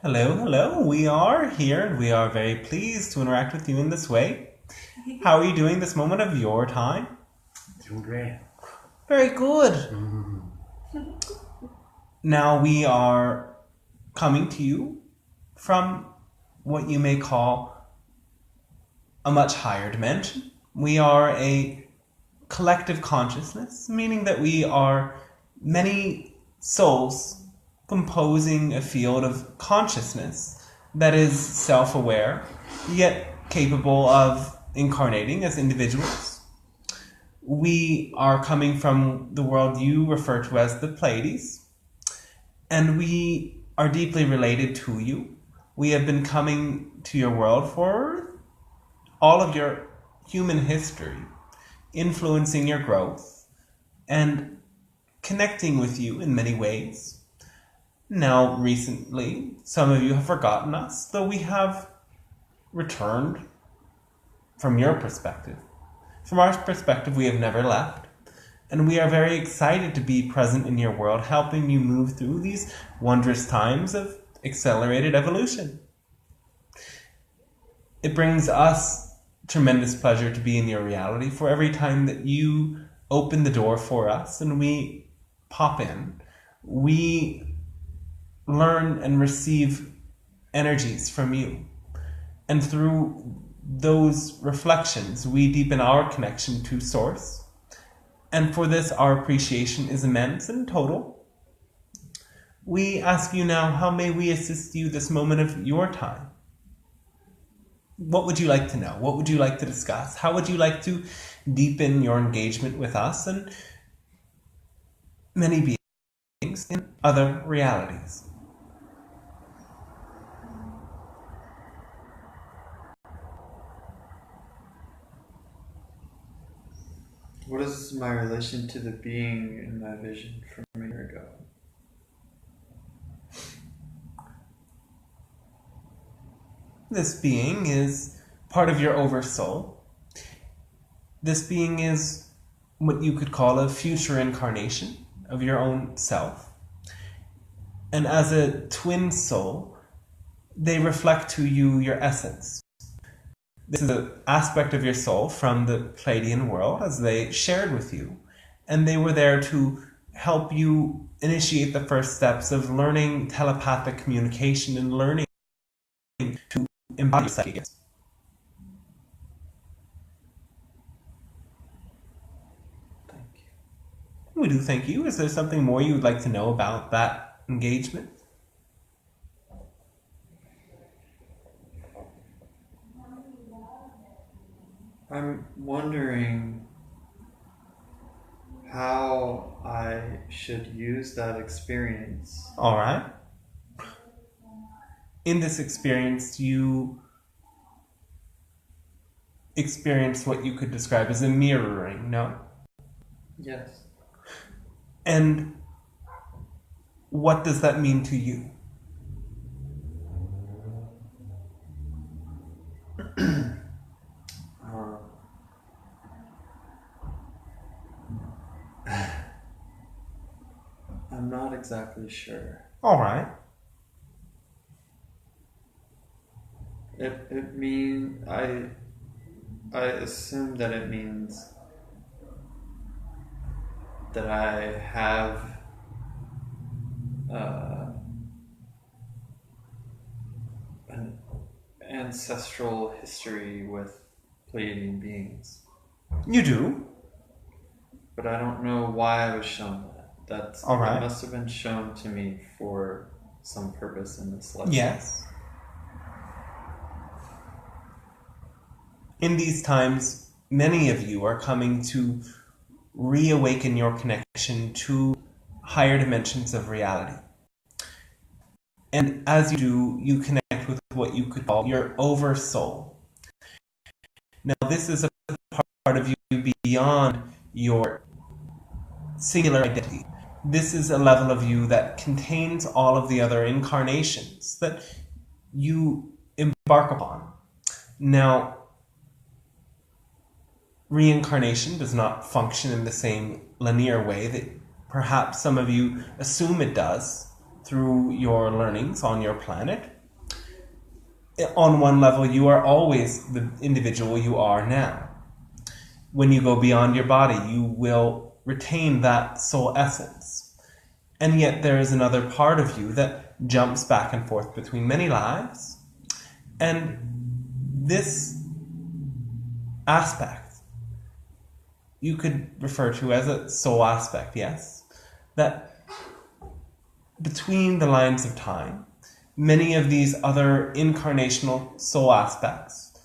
Hello, hello. We are here and we are very pleased to interact with you in this way. How are you doing this moment of your time? Doing great. Very good. Now we are coming to you from what you may call a much higher dimension. We are a collective consciousness, meaning that we are many souls composing a field of consciousness that is self-aware, yet capable of incarnating as individuals. We are coming from the world you refer to as the Pleiades, and we are deeply related to you. We have been coming to your world for all of your human history, influencing your growth and connecting with you in many ways. Now, recently, some of you have forgotten us, though we have returned from your perspective. From our perspective, we have never left, and we are very excited to be present in your world, helping you move through these wondrous times of accelerated evolution. It brings us tremendous pleasure to be in your reality for every time that you open the door for us and we pop in. We learn and receive energies from you. And through those reflections, we deepen our connection to Source. And for this, our appreciation is immense and total. We ask you now, how may we assist you this moment of your time? What would you like to know? What would you like to discuss? How would you like to deepen your engagement with us and many beings in other realities? What is my relation to the being in my vision from a year ago? This being is part of your oversoul. This being is what you could call a future incarnation of your own self. And as a twin soul, they reflect to you your essence. This is an aspect of your soul from the Pleiadian world as they shared with you. And they were there to help you initiate the first steps of learning telepathic communication and learning to embody your psychic gifts. Thank you. We do thank you. Is there something more you would like to know about that engagement? I'm wondering how I should use that experience. All right. In this experience, you experience what you could describe as a mirroring, no? Yes. And what does that mean to you? I'm not exactly sure. All right. I assume that it means that I have an ancestral history with Pleiadian beings. You do? But I don't know why I was shown that. All right. That must have been shown to me for some purpose in this life. Yes. In these times, many of you are coming to reawaken your connection to higher dimensions of reality. And as you do, you connect with what you could call your oversoul. Now, this is a part of you beyond your singular identity. This is a level of you that contains all of the other incarnations that you embark upon. Now, reincarnation does not function in the same linear way that perhaps some of you assume it does through your learnings on your planet. on one level, you are always the individual you are now. When you go beyond your body, you will retain that soul essence. And yet there is another part of you that jumps back and forth between many lives. And this aspect you could refer to as a soul aspect, yes? That between the lines of time, many of these other incarnational soul aspects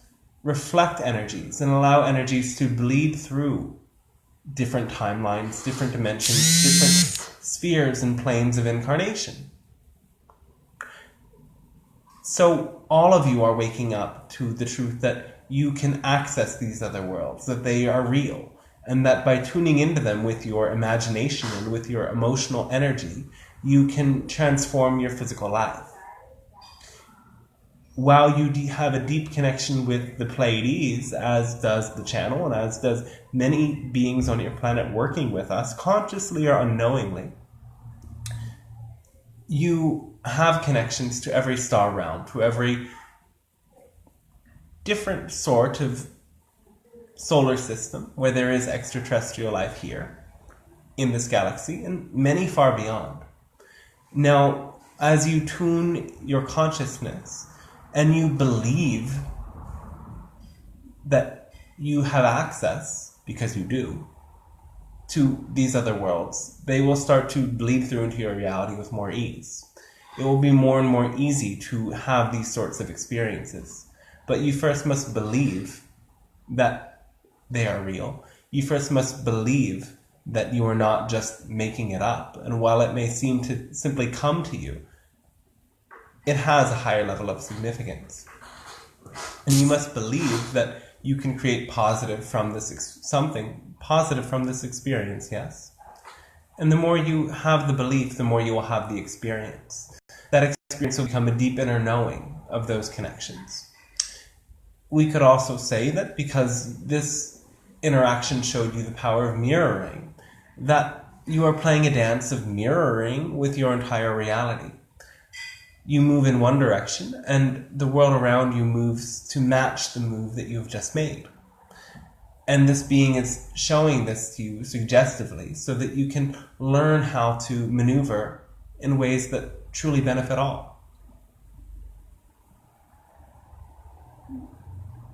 reflect energies and allow energies to bleed through different timelines, different dimensions, different spheres and planes of incarnation. So all of you are waking up to the truth that you can access these other worlds, that they are real, and that by tuning into them with your imagination and with your emotional energy, you can transform your physical life. While you have a deep connection with the Pleiades, as does the channel, and as does many beings on your planet working with us, consciously or unknowingly, you have connections to every star realm, to every different sort of solar system where there is extraterrestrial life here in this galaxy, and many far beyond. Now, as you tune your consciousness and you believe that you have access, because you do, to these other worlds, they will start to bleed through into your reality with more ease. It will be more and more easy to have these sorts of experiences. But you first must believe that they are real. You first must believe that you are not just making it up. And while it may seem to simply come to you, it has a higher level of significance. And you must believe that you can create positive from this something positive from this experience, yes? And the more you have the belief, the more you will have the experience. That experience will become a deep inner knowing of those connections. We could also say that because this interaction showed you the power of mirroring, that you are playing a dance of mirroring with your entire reality. You move in one direction, and the world around you moves to match the move that you have just made. And this being is showing this to you suggestively so that you can learn how to maneuver in ways that truly benefit all.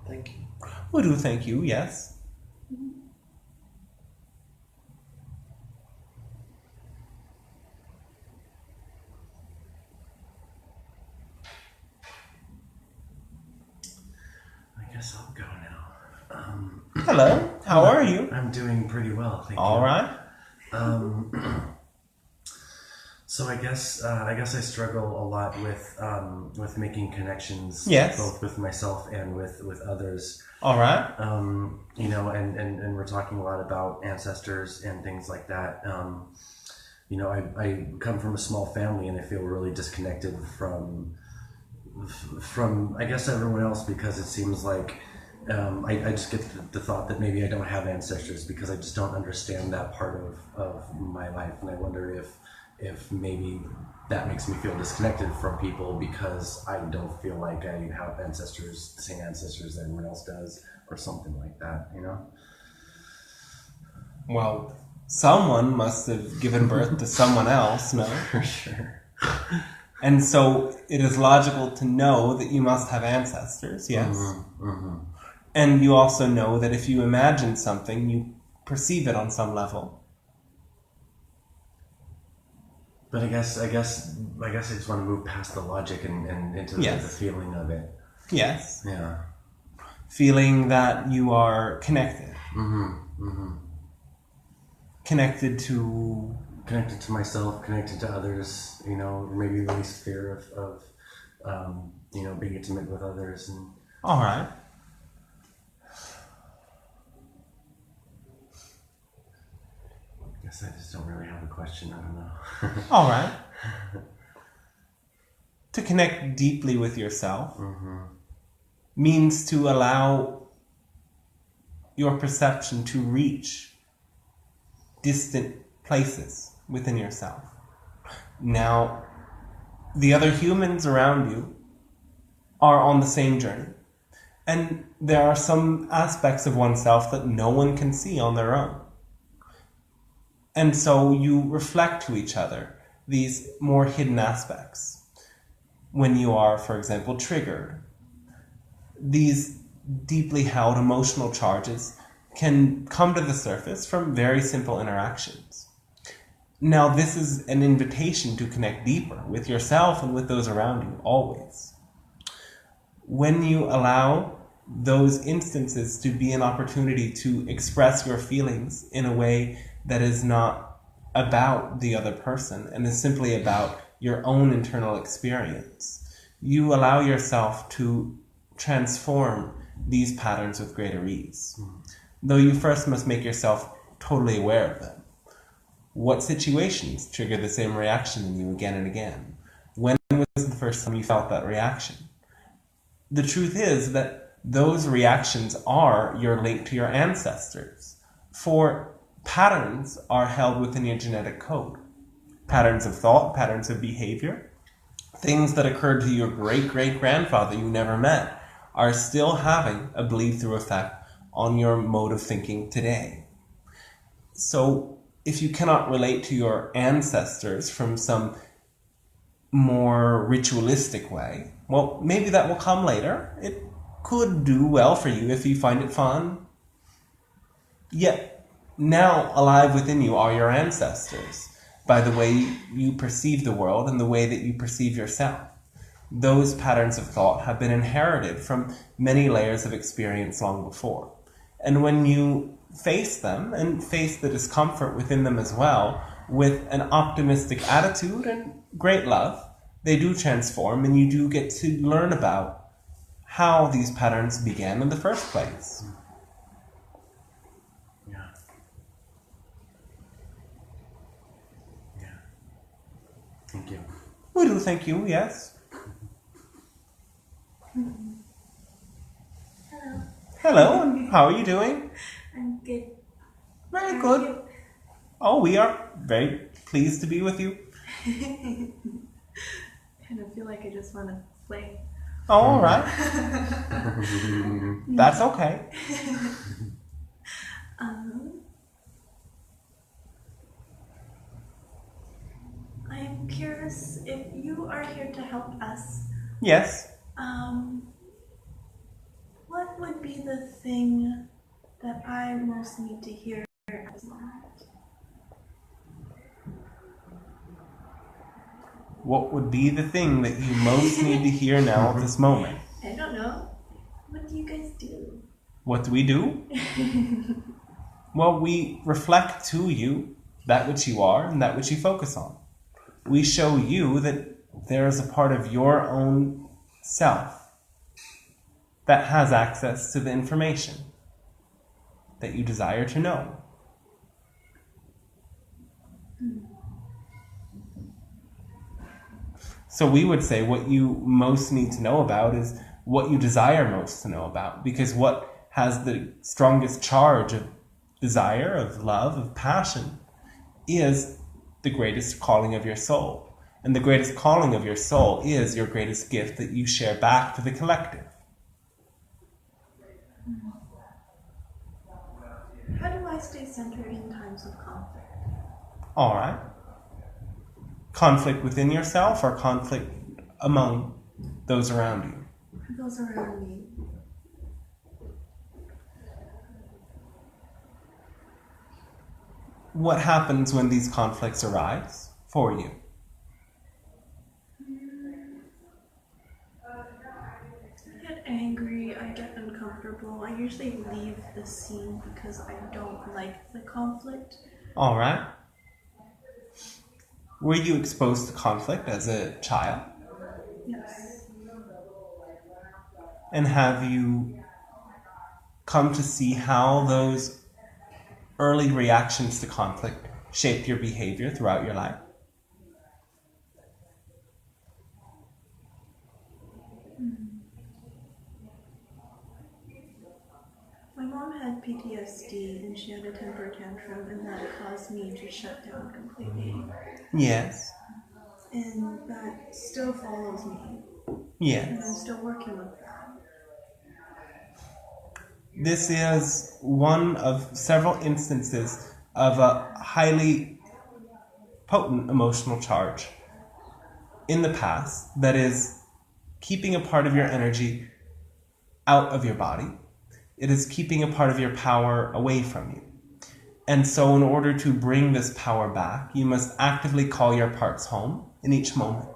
Thank you. We do thank you, yes. I guess I'll go now. Hello, how are you? I'm doing pretty well, thank you. All right. So I guess I struggle a lot with making connections, yes, both with myself and with others. All right. You know, and we're talking a lot about ancestors and things like that. You know, I come from a small family, and I feel really disconnected from I guess everyone else, because it seems like I just get the thought that maybe I don't have ancestors because I just don't understand that part of my life, and I wonder if maybe that makes me feel disconnected from people because I don't feel like I have ancestors, the same ancestors that everyone else does, or something like that, you know? Well, someone must have given birth to someone else, no? For sure. And so it is logical to know that you must have ancestors, yes? Mm-hmm, mm-hmm. And you also know that if you imagine something, you perceive it on some level. But I guess I just want to move past the logic and into yes, the feeling of it. Yes. Yeah. Feeling that you are connected. Mm-hmm. Mm-hmm. Connected to myself, connected to others, you know, maybe release fear of you know, being intimate with others. And all right. I guess I just don't really have a question. I don't know. All right. To connect deeply with yourself mm-hmm. means to allow your perception to reach distant places within yourself. Now, the other humans around you are on the same journey. And there are some aspects of oneself that no one can see on their own. And so you reflect to each other these more hidden aspects. When you are, for example, triggered, these deeply held emotional charges can come to the surface from very simple interactions. Now, this is an invitation to connect deeper with yourself and with those around you, always. When you allow those instances to be an opportunity to express your feelings in a way that is not about the other person and is simply about your own internal experience, you allow yourself to transform these patterns with greater ease. Though you first must make yourself totally aware of them. What situations trigger the same reaction in you again and again? When was the first time you felt that reaction? The truth is that those reactions are your link to your ancestors. For patterns are held within your genetic code. Patterns of thought, patterns of behavior, things that occurred to your great-great-grandfather you never met are still having a bleed-through effect on your mode of thinking today. So if you cannot relate to your ancestors from some more ritualistic way, well, maybe that will come later. It could do well for you if you find it fun. Yet, now alive within you are your ancestors, by the way you perceive the world and the way that you perceive yourself. Those patterns of thought have been inherited from many layers of experience long before. And when you face them, and face the discomfort within them as well, with an optimistic attitude and great love, they do transform, and you do get to learn about how these patterns began in the first place. Yeah. Yeah. Thank you. We do thank you, yes. Hello. Hello, and how are you doing? I'm good. Very How are good. you? Oh, we are very pleased to be with you. Kind of feel like I just want to play. Oh, all right. That's okay. I'm curious if you are here to help us. Yes. What would be the thing that I most need to hear at this moment? What would be the thing that you most need to hear now at this moment? I don't know. What do you guys do? What do we do? Well, we reflect to you that which you are and that which you focus on. We show you that there is a part of your own self that has access to the information that you desire to know. So we would say what you most need to know about is what you desire most to know about, because what has the strongest charge of desire, of love, of passion, is the greatest calling of your soul. And the greatest calling of your soul is your greatest gift that you share back to the collective. How do I stay centered in times of conflict? All right. Conflict within yourself or conflict among those around you? Those around me. What happens when these conflicts arise for you? I get angry, I get uncomfortable. I usually leave the scene because I don't like the conflict. All right. Were you exposed to conflict as a child? Yes. And have you come to see how those early reactions to conflict shaped your behavior throughout your life? My mom had PTSD and she had a temper tantrum, and that caused me to shut down completely. Yes. And that still follows me. And I'm Yes. still working with that. This is one of several instances of a highly potent emotional charge in the past that is keeping a part of your energy out of your body. It is keeping a part of your power away from you. And so in order to bring this power back, you must actively call your parts home in each moment.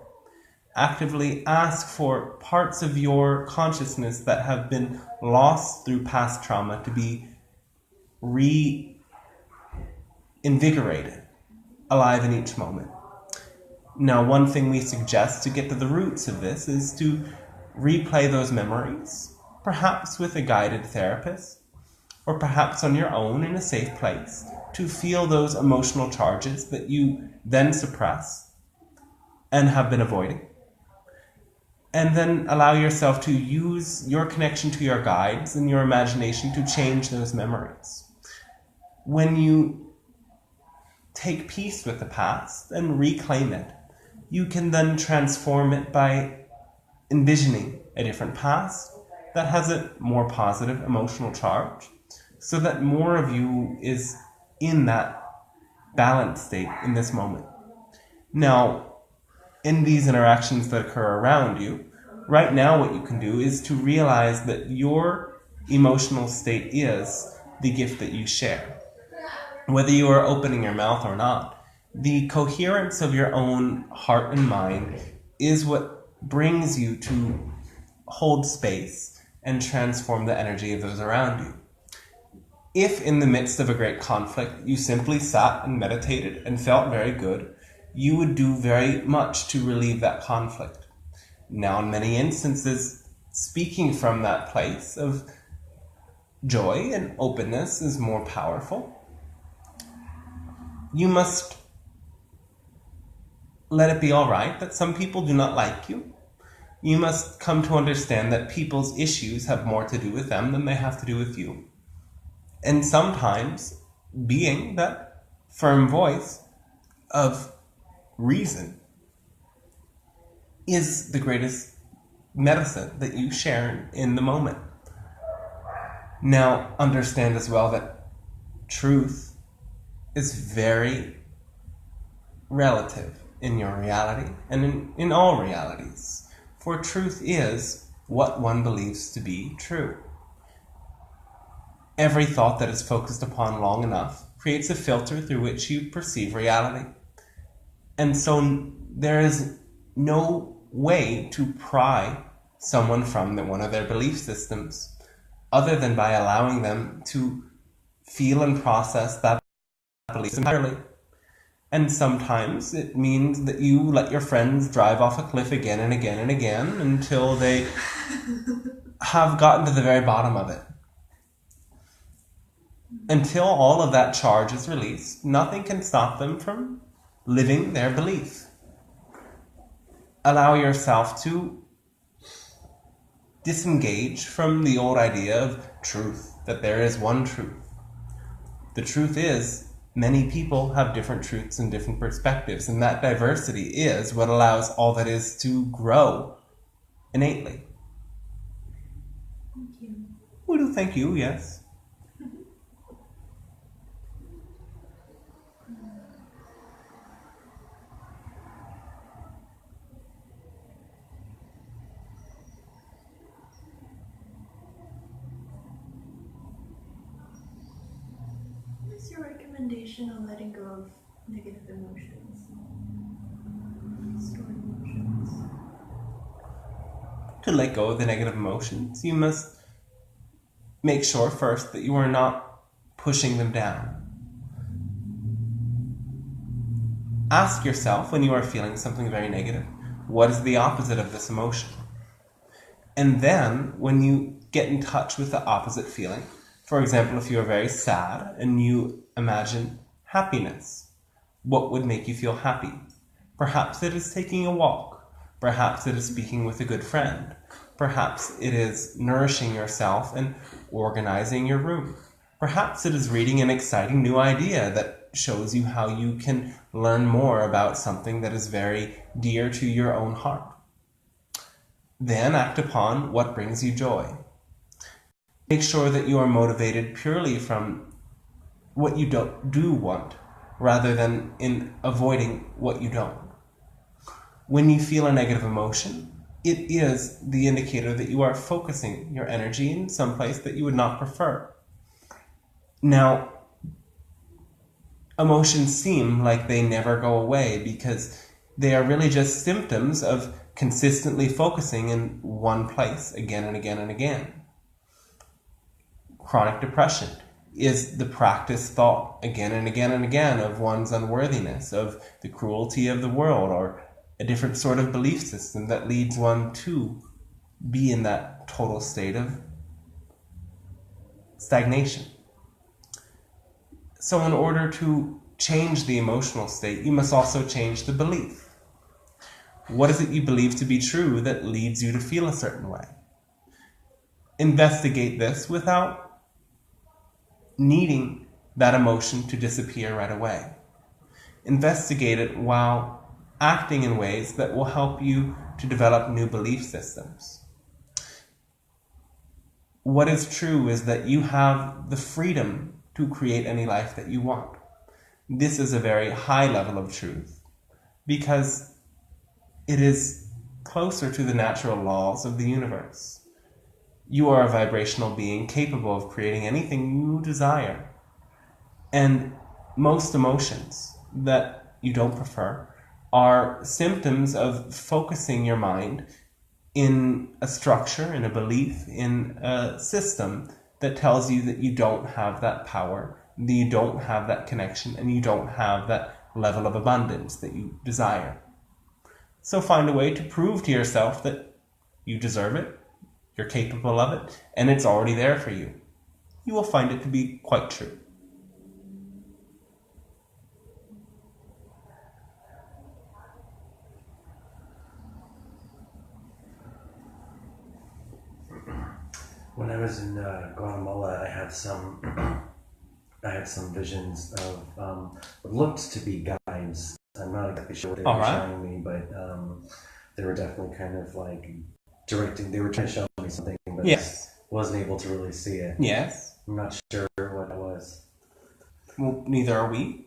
Actively ask for parts of your consciousness that have been lost through past trauma to be reinvigorated, alive in each moment. Now, one thing we suggest to get to the roots of this is to replay those memories, perhaps with a guided therapist, or perhaps on your own in a safe place, to feel those emotional charges that you then suppress and have been avoiding. And then allow yourself to use your connection to your guides and your imagination to change those memories. When you take peace with the past and reclaim it, you can then transform it by envisioning a different past that has a more positive emotional charge, so that more of you is in that balanced state in this moment. Now, in these interactions that occur around you, right now what you can do is to realize that your emotional state is the gift that you share. Whether you are opening your mouth or not, the coherence of your own heart and mind is what brings you to hold space and transform the energy of those around you. If in the midst of a great conflict you simply sat and meditated and felt very good, you would do very much to relieve that conflict. Now, in many instances, speaking from that place of joy and openness is more powerful. You must let it be all right that some people do not like you. You must come to understand that people's issues have more to do with them than they have to do with you. And sometimes being that firm voice of reason is the greatest medicine that you share in the moment. Now, understand as well that truth is very relative in your reality and in all realities. For truth is what one believes to be true. Every thought that is focused upon long enough creates a filter through which you perceive reality. And so there is no way to pry someone from one of their belief systems other than by allowing them to feel and process that belief entirely. And sometimes it means that you let your friends drive off a cliff again and again and again until they have gotten to the very bottom of it. Until all of that charge is released, nothing can stop them from living their belief. Allow yourself to disengage from the old idea of truth, that there is one truth. The truth is, many people have different truths and different perspectives, and that diversity is what allows all that is to grow innately. Thank you. We do thank you, yes. What's your recommendation on letting go of negative emotions? Stored emotions. To let go of the negative emotions, you must make sure first that you are not pushing them down. Ask yourself when you are feeling something very negative, what is the opposite of this emotion? And then when you get in touch with the opposite feeling, for example, if you are very sad and you imagine happiness, what would make you feel happy? Perhaps it is taking a walk. Perhaps it is speaking with a good friend. Perhaps it is nourishing yourself and organizing your room. Perhaps it is reading an exciting new idea that shows you how you can learn more about something that is very dear to your own heart. Then act upon what brings you joy. Make sure that you are motivated purely from what you do want, rather than in avoiding what you don't. When you feel a negative emotion, it is the indicator that you are focusing your energy in some place that you would not prefer. Now, emotions seem like they never go away because they are really just symptoms of consistently focusing in one place again and again and again. Chronic depression is the practiced thought again and again and again of one's unworthiness, of the cruelty of the world, or a different sort of belief system that leads one to be in that total state of stagnation. So in order to change the emotional state, you must also change the belief. What is it you believe to be true that leads you to feel a certain way? Investigate this without needing that emotion to disappear right away. Investigate it while acting in ways that will help you to develop new belief systems. What is true is that you have the freedom to create any life that you want. This is a very high level of truth because it is closer to the natural laws of the universe. You are a vibrational being capable of creating anything you desire. And most emotions that you don't prefer are symptoms of focusing your mind in a structure, in a belief, in a system that tells you that you don't have that power, that you don't have that connection, and you don't have that level of abundance that you desire. So find a way to prove to yourself that you deserve it, you're capable of it, and it's already there for you. You will find it to be quite true. When I was in Guatemala, I had some visions of what looked to be guides. I'm not exactly sure what they were showing me, but they were definitely kind of like directing. They were trying to show me something, but Yes. wasn't able to really see it. Yes. I'm not sure what it was. Well, neither are we.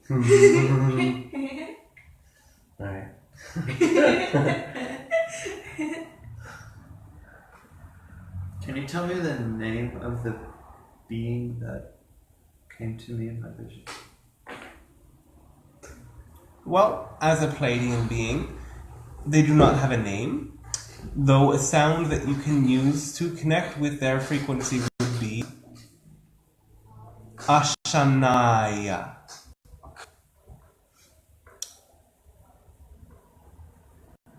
All right. Can you tell me the name of the being that came to me in my vision? Well, as a Pleiadian being, they do not have a name, though a sound that you can use to connect with their frequency would be Ashanaya.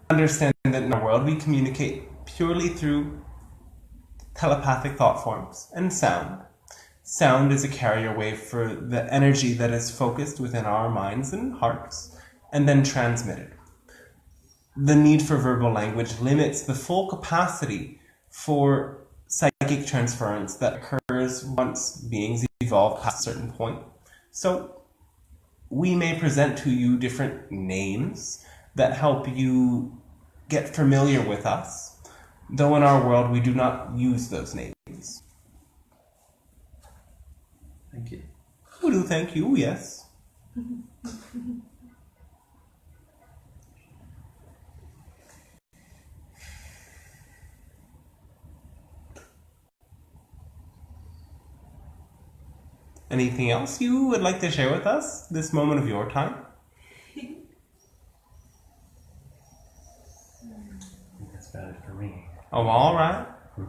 Understand that in our world we communicate purely through telepathic thought forms and sound. Sound is a carrier wave for the energy that is focused within our minds and hearts and then transmitted. The need for verbal language limits the full capacity for psychic transference that occurs once beings evolve past a certain point. So we may present to you different names that help you get familiar with us, though in our world we do not use those names. Thank you. We do thank you, yes. Anything else you would like to share with us this moment of your time? I think that's about it for me. Oh, all right. I'd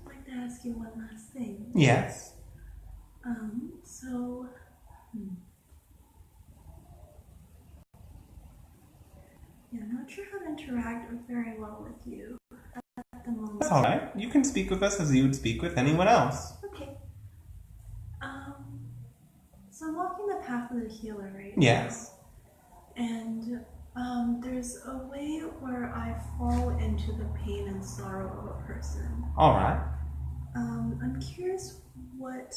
like to ask you one last thing. Yes. So, yeah, I'm not sure how to interact very well with you at the moment. That's all right. You can speak with us as you would speak with anyone else. Okay. So I'm walking the path of the healer right Yes. now. And there's a way where I fall into the pain and sorrow of a person. All right. I'm curious what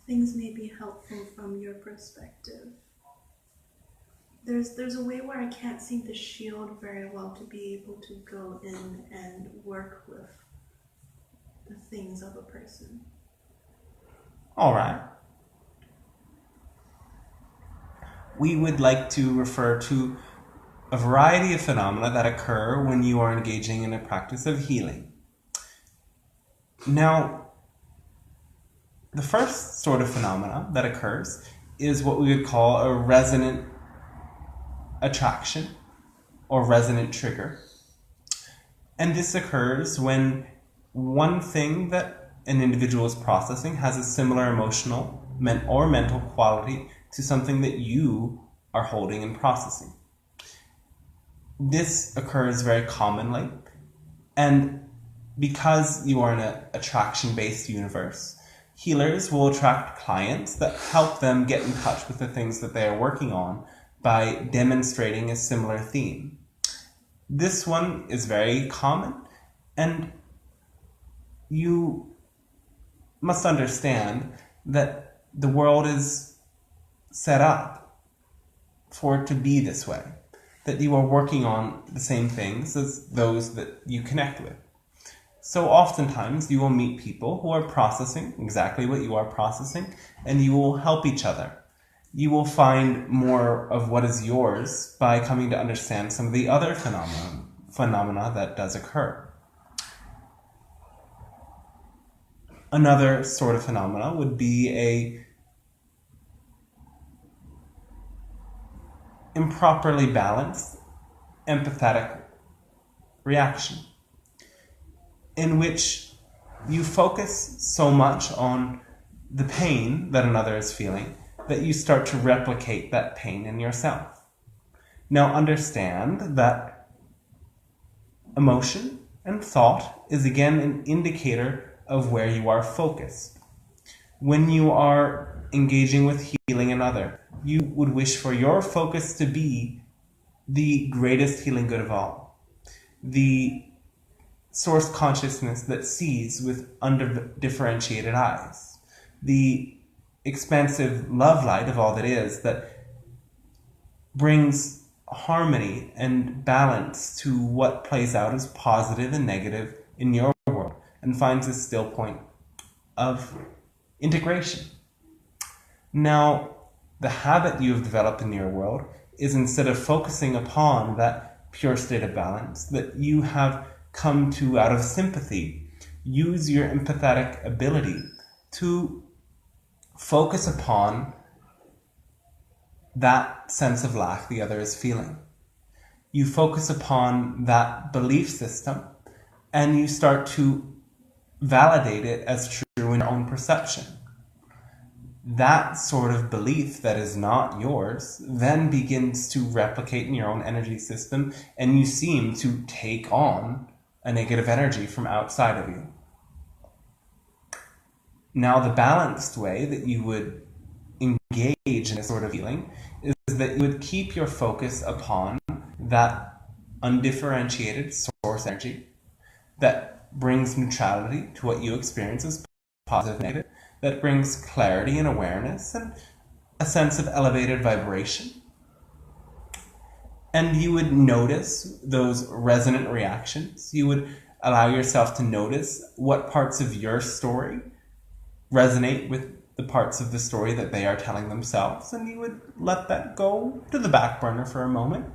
things may be helpful from your perspective. There's a way where I can't seem to shield very well to be able to go in and work with the things of a person. All right. We would like to refer to a variety of phenomena that occur when you are engaging in a practice of healing. Now, the first sort of phenomena that occurs is what we would call a resonant attraction or resonant trigger. And this occurs when one thing that an individual is processing has a similar emotional or mental quality to something that you are holding and processing. This occurs very commonly, and because you are in an attraction-based universe, healers will attract clients that help them get in touch with the things that they are working on by demonstrating a similar theme. This one is very common, and you must understand that the world is set up for it to be this way, that you are working on the same things as those that you connect with. So oftentimes you will meet people who are processing exactly what you are processing, and you will help each other. You will find more of what is yours by coming to understand some of the other phenomena that does occur. Another sort of phenomena would be a improperly balanced empathetic reaction, in which you focus so much on the pain that another is feeling that you start to replicate that pain in yourself. Now understand that emotion and thought is again an indicator of where you are focused. When you are engaging with healing another, you would wish for your focus to be the greatest healing good of all, the source consciousness that sees with undifferentiated eyes, the expansive love light of all that is, that brings harmony and balance to what plays out as positive and negative in your world, and finds a still point of integration. Now, the habit you have developed in your world is, instead of focusing upon that pure state of balance that you have come to out of sympathy, use your empathetic ability to focus upon that sense of lack the other is feeling. You focus upon that belief system, and you start to validate it as true in your own perception. That sort of belief that is not yours then begins to replicate in your own energy system, and you seem to take on a negative energy from outside of you. Now, the balanced way that you would engage in this sort of feeling is that you would keep your focus upon that undifferentiated source energy that brings neutrality to what you experience as positive and negative, that brings clarity and awareness and a sense of elevated vibration. And you would notice those resonant reactions. You would allow yourself to notice what parts of your story resonate with the parts of the story that they are telling themselves, and you would let that go to the back burner for a moment.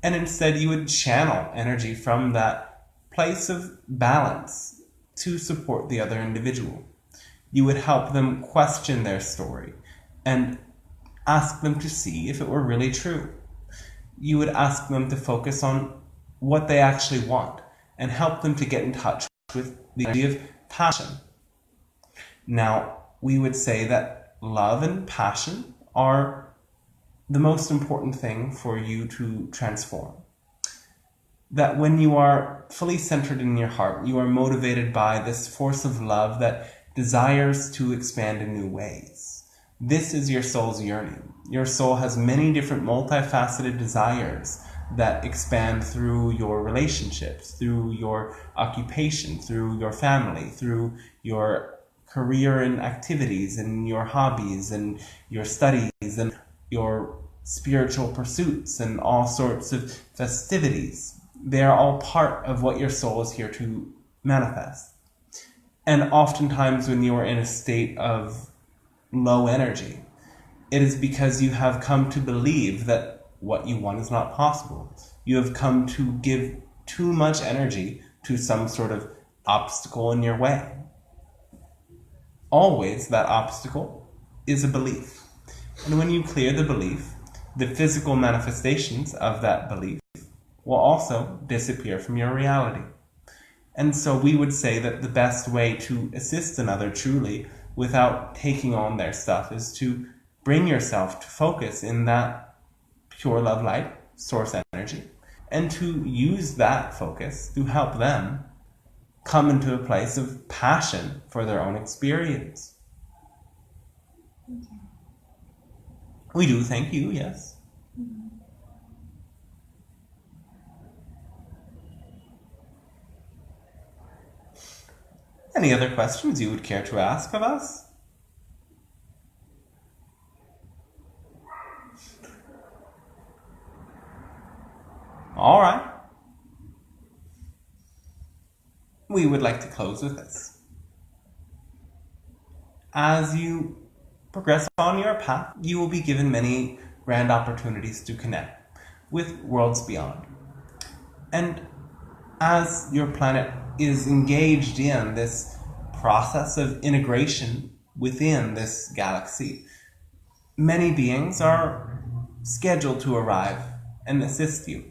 And instead you would channel energy from that place of balance to support the other individual. You would help them question their story and ask them to see if it were really true. You would ask them to focus on what they actually want and help them to get in touch with the idea of passion. Now, we would say that love and passion are the most important thing for you to transform. That when you are fully centered in your heart, you are motivated by this force of love that desires to expand in new ways. This is your soul's yearning. Your soul has many different multifaceted desires that expand through your relationships, through your occupation, through your family, through your career and activities and your hobbies and your studies and your spiritual pursuits and all sorts of festivities. They are all part of what your soul is here to manifest. And oftentimes when you are in a state of low energy, it is because you have come to believe that what you want is not possible. You have come to give too much energy to some sort of obstacle in your way. Always that obstacle is a belief. And when you clear the belief, the physical manifestations of that belief will also disappear from your reality. And so we would say that the best way to assist another truly without taking on their stuff is to bring yourself to focus in that pure love light, source energy, and to use that focus to help them come into a place of passion for their own experience. We do thank you, yes. Any other questions you would care to ask of us? All right. We would like to close with this. As you progress on your path, you will be given many grand opportunities to connect with worlds beyond. And as your planet is engaged in this process of integration within this galaxy, many beings are scheduled to arrive and assist you.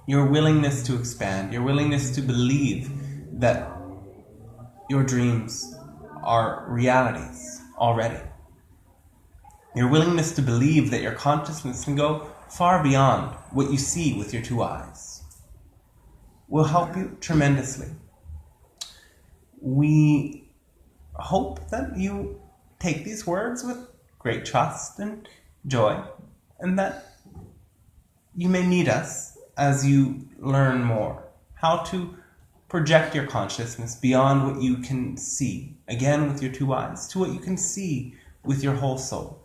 Your willingness to expand, your willingness to believe that your dreams are realities already. Your willingness to believe that your consciousness can go far beyond what you see with your two eyes will help you tremendously. We hope that you take these words with great trust and joy, and that you may meet us as you learn more how to project your consciousness beyond what you can see, again with your two eyes, to what you can see with your whole soul.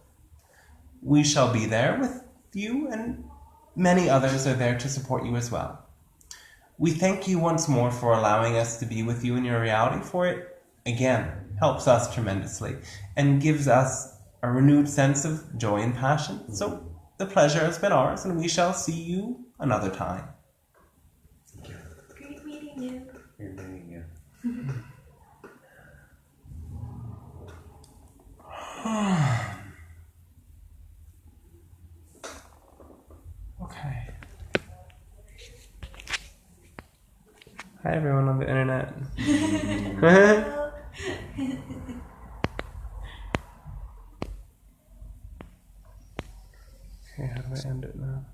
We shall be there with you, and many others are there to support you as well. We thank you once more for allowing us to be with you in your reality, for it, again, helps us tremendously and gives us a renewed sense of joy and passion. So the pleasure has been ours, and we shall see you another time. Great meeting you. Great meeting you. Okay. Hi everyone on the internet. Okay, how do I end it now?